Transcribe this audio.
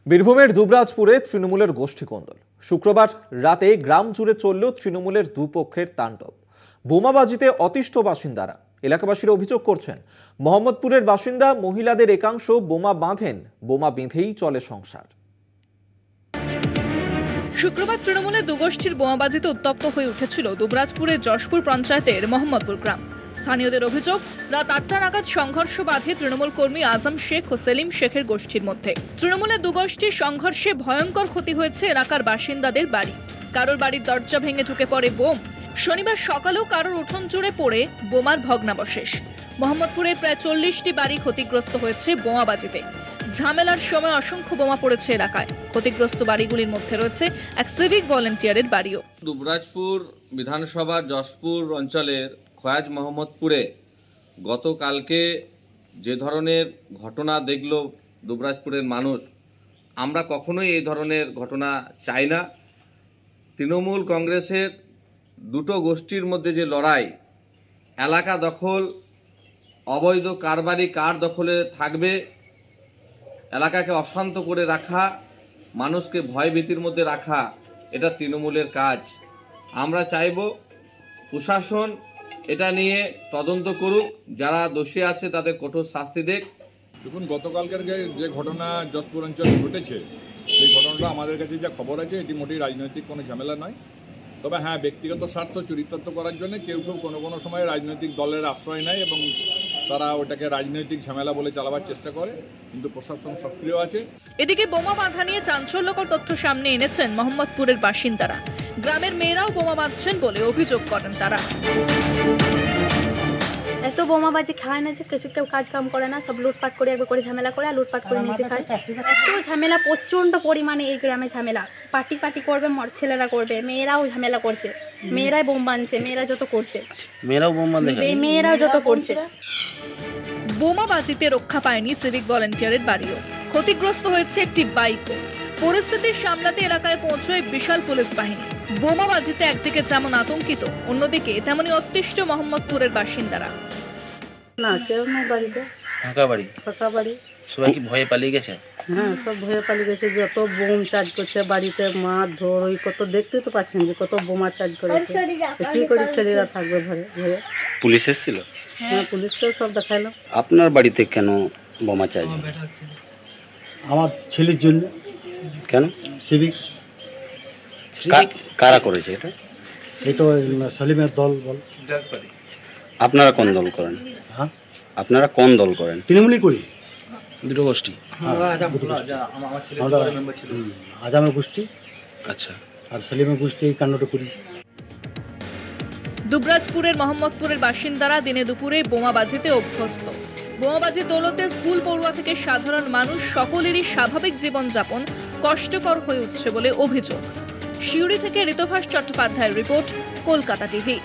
বীরভূমের দুবরাজপুরে তৃণমূলের গোষ্ঠী কোন্দল। শুক্রবার রাতে গ্রাম জুড়ে চলল তৃণমূলের দুপক্ষের তাণ্ডব। বোমাবাজিতে অতিষ্ঠ বাসিন্দারা। এলাকাবাসীরা অভিযোগ করছেন, মোহাম্মদপুরের বাসিন্দা মহিলাদের একাংশ বোমা বাঁধেন, বোমা বেঁধেই চলে সংসার। শুক্রবার তৃণমূলের দুগোষ্ঠীর বোমাবাজিতে উত্তপ্ত হয়ে উঠেছিল দুবরাজপুরের যশপুর পঞ্চায়েতের মোহাম্মদপুর গ্রাম। স্থানীয়দের অভিযোগ, রাত 8টা নাগাদ সংঘর্ষ বাধে তৃণমূল কর্মী আজম শেখ ও সেলিম শেখের গোষ্ঠীর মধ্যে। তৃণমূলের দুগোষ্ঠীর সংঘর্ষে ভয়ঙ্কর ক্ষতি হয়েছে এলাকার বাসিন্দাদের বাড়ি। কারোর বাড়ির দরজা ভেঙে ঢুকে পড়ে বোম। শনিবার সকালেও কারোর উঠোন জুড়ে পড়ে বোমার ভগ্নাবশেষ। মোহাম্মদপুরের প্রায় 40টি বাড়ি ক্ষতিগ্রস্ত হয়েছে বোমাবাজিতে। ঝামেলার সময় অসংখ্য বোমা পড়েছে এলাকায়। ক্ষতিগ্রস্ত বাড়িগুলির মধ্যে রয়েছে এক সিভিক ভলেন্টিয়ারের বাড়িও। দুবরাজপুর বিধানসভার যশপুর অঞ্চলের খয়াজ মোহাম্মদপুরে গতকালকে যে ধরনের ঘটনা দেখল দুবরাজপুরের মানুষ, আমরা কখনোই এই ধরনের ঘটনা চাই না। তৃণমূল কংগ্রেসের দুটো গোষ্ঠীর মধ্যে যে লড়াই, এলাকা দখল, অবৈধ কারবারি কার দখলে থাকবে, এলাকাকে অশান্ত করে রাখা, মানুষকে ভয়ভীতির মধ্যে রাখা, এটা তৃণমূলের কাজ। আমরা চাইব প্রশাসন এটা নিয়ে তদন্ত করুক, যারা দোষী আছে তাদের কঠোর শাস্তি দেখ। দেখুন, গতকালকের যে ঘটনা যশপুর অঞ্চলে ঘটেছে, সেই ঘটনাটা আমাদের কাছে যা খবর আছে, এটি মোটেই রাজনৈতিক কোনো ঝামেলা নয়। তবে হ্যাঁ, ব্যক্তিগত স্বার্থ চরিতার্থ করার জন্য কেউ কেউ কোনো সময় রাজনৈতিক দলের আশ্রয় নেয় এবং তারা ওটাকে রাজনৈতিক ঝামেলা বলে চালাবার চেষ্টা করে, কিন্তু প্রশাসন সক্রিয় আছে। এদিকে বোমা বাঁধা নিয়ে চাঞ্চল্যকর তথ্য সামনে এনেছেন মোহাম্মদপুরের বাসিন্দারা। গ্রামের মেয়েরাও বোমা বাঁধছেন বলে অভিযোগ করেন তারা। এত বোমাবাজি খায় না যে কেউ কাজ কাম করে না, সব লুটপাট করে একবার করে ঝামেলা করে আর লুটপাট করে নিজে খায়। এত ঝামেলা, প্রচণ্ড পরিমাণে এই গ্রামে ঝামেলা। পার্টি করবে, ছেলেরা করবে, মেয়েরাও ঝামেলা করছে, মেয়েরাই বোম বাঁধছে, মেয়েরা যত করছে, মেয়েরাও যত করছে। বোমাবাজিতে রক্ষা পায়নি সিভিক ভলেন্টিয়ারের বাড়িও। ক্ষতিগ্রস্ত হয়েছে একটি বাইকও। পরিস্থিতি সামলাতে এলাকায় পৌঁছয় বিশাল পুলিশ বাহিনী। বোমাবাজিতে একদিকে যেমন আতঙ্কিত, অন্যদিকে তেমনি অতিষ্ঠ মোহাম্মদপুরের বাসিন্দারা। না, কেউ না বাড়িতে, ফাঁকা বাড়ি। সবাই কি ভয়ে পালিয়ে গেছে? হ্যাঁ, সব ভয়ে পালিয়ে গেছে। যত বোম চার্জ করছে বাড়িতে, মারধর, ওই কত দেখতে তো পাচ্ছেন যে কত বোমা চার্জ করেছে। কি করে ছেলেরা থাকবে ভয়ে? পুলিশ এসেছিল? হ্যাঁ, পুলিশকেও সব দেখাইলাম। আপনার বাড়িতে কেন বোমা চার্জ? আমার ছেলের জন্য। কেন? সিভিক। কারা করেছে এটা? এটা সালিমের দল বল। আপনারা কোন দল করেন? হ্যাঁ, আপনারা কোন দল করেন? তৃণমূলই করি। দুটো গোষ্ঠী? আজামের গোষ্ঠী, আচ্ছা, আর সালিমের গোষ্ঠী এই কাণ্ডটা করি। দুবরাজপুরের মোহাম্মদপুরের বাসিন্দারা দিনে দুপুরে বোমাবাজিতে অভ্যস্ত। বোমাবাজির দৌলতে স্কুল পড়ুয়া থেকে সাধারণ মানুষ সকলেরই স্বাভাবিক জীবনযাপন কষ্টকর হয়ে উঠছে বলে অভিযোগ। সিউড়ি থেকে ঋতভাস চট্টোপাধ্যায়ের রিপোর্ট, কলকাতা টিভি।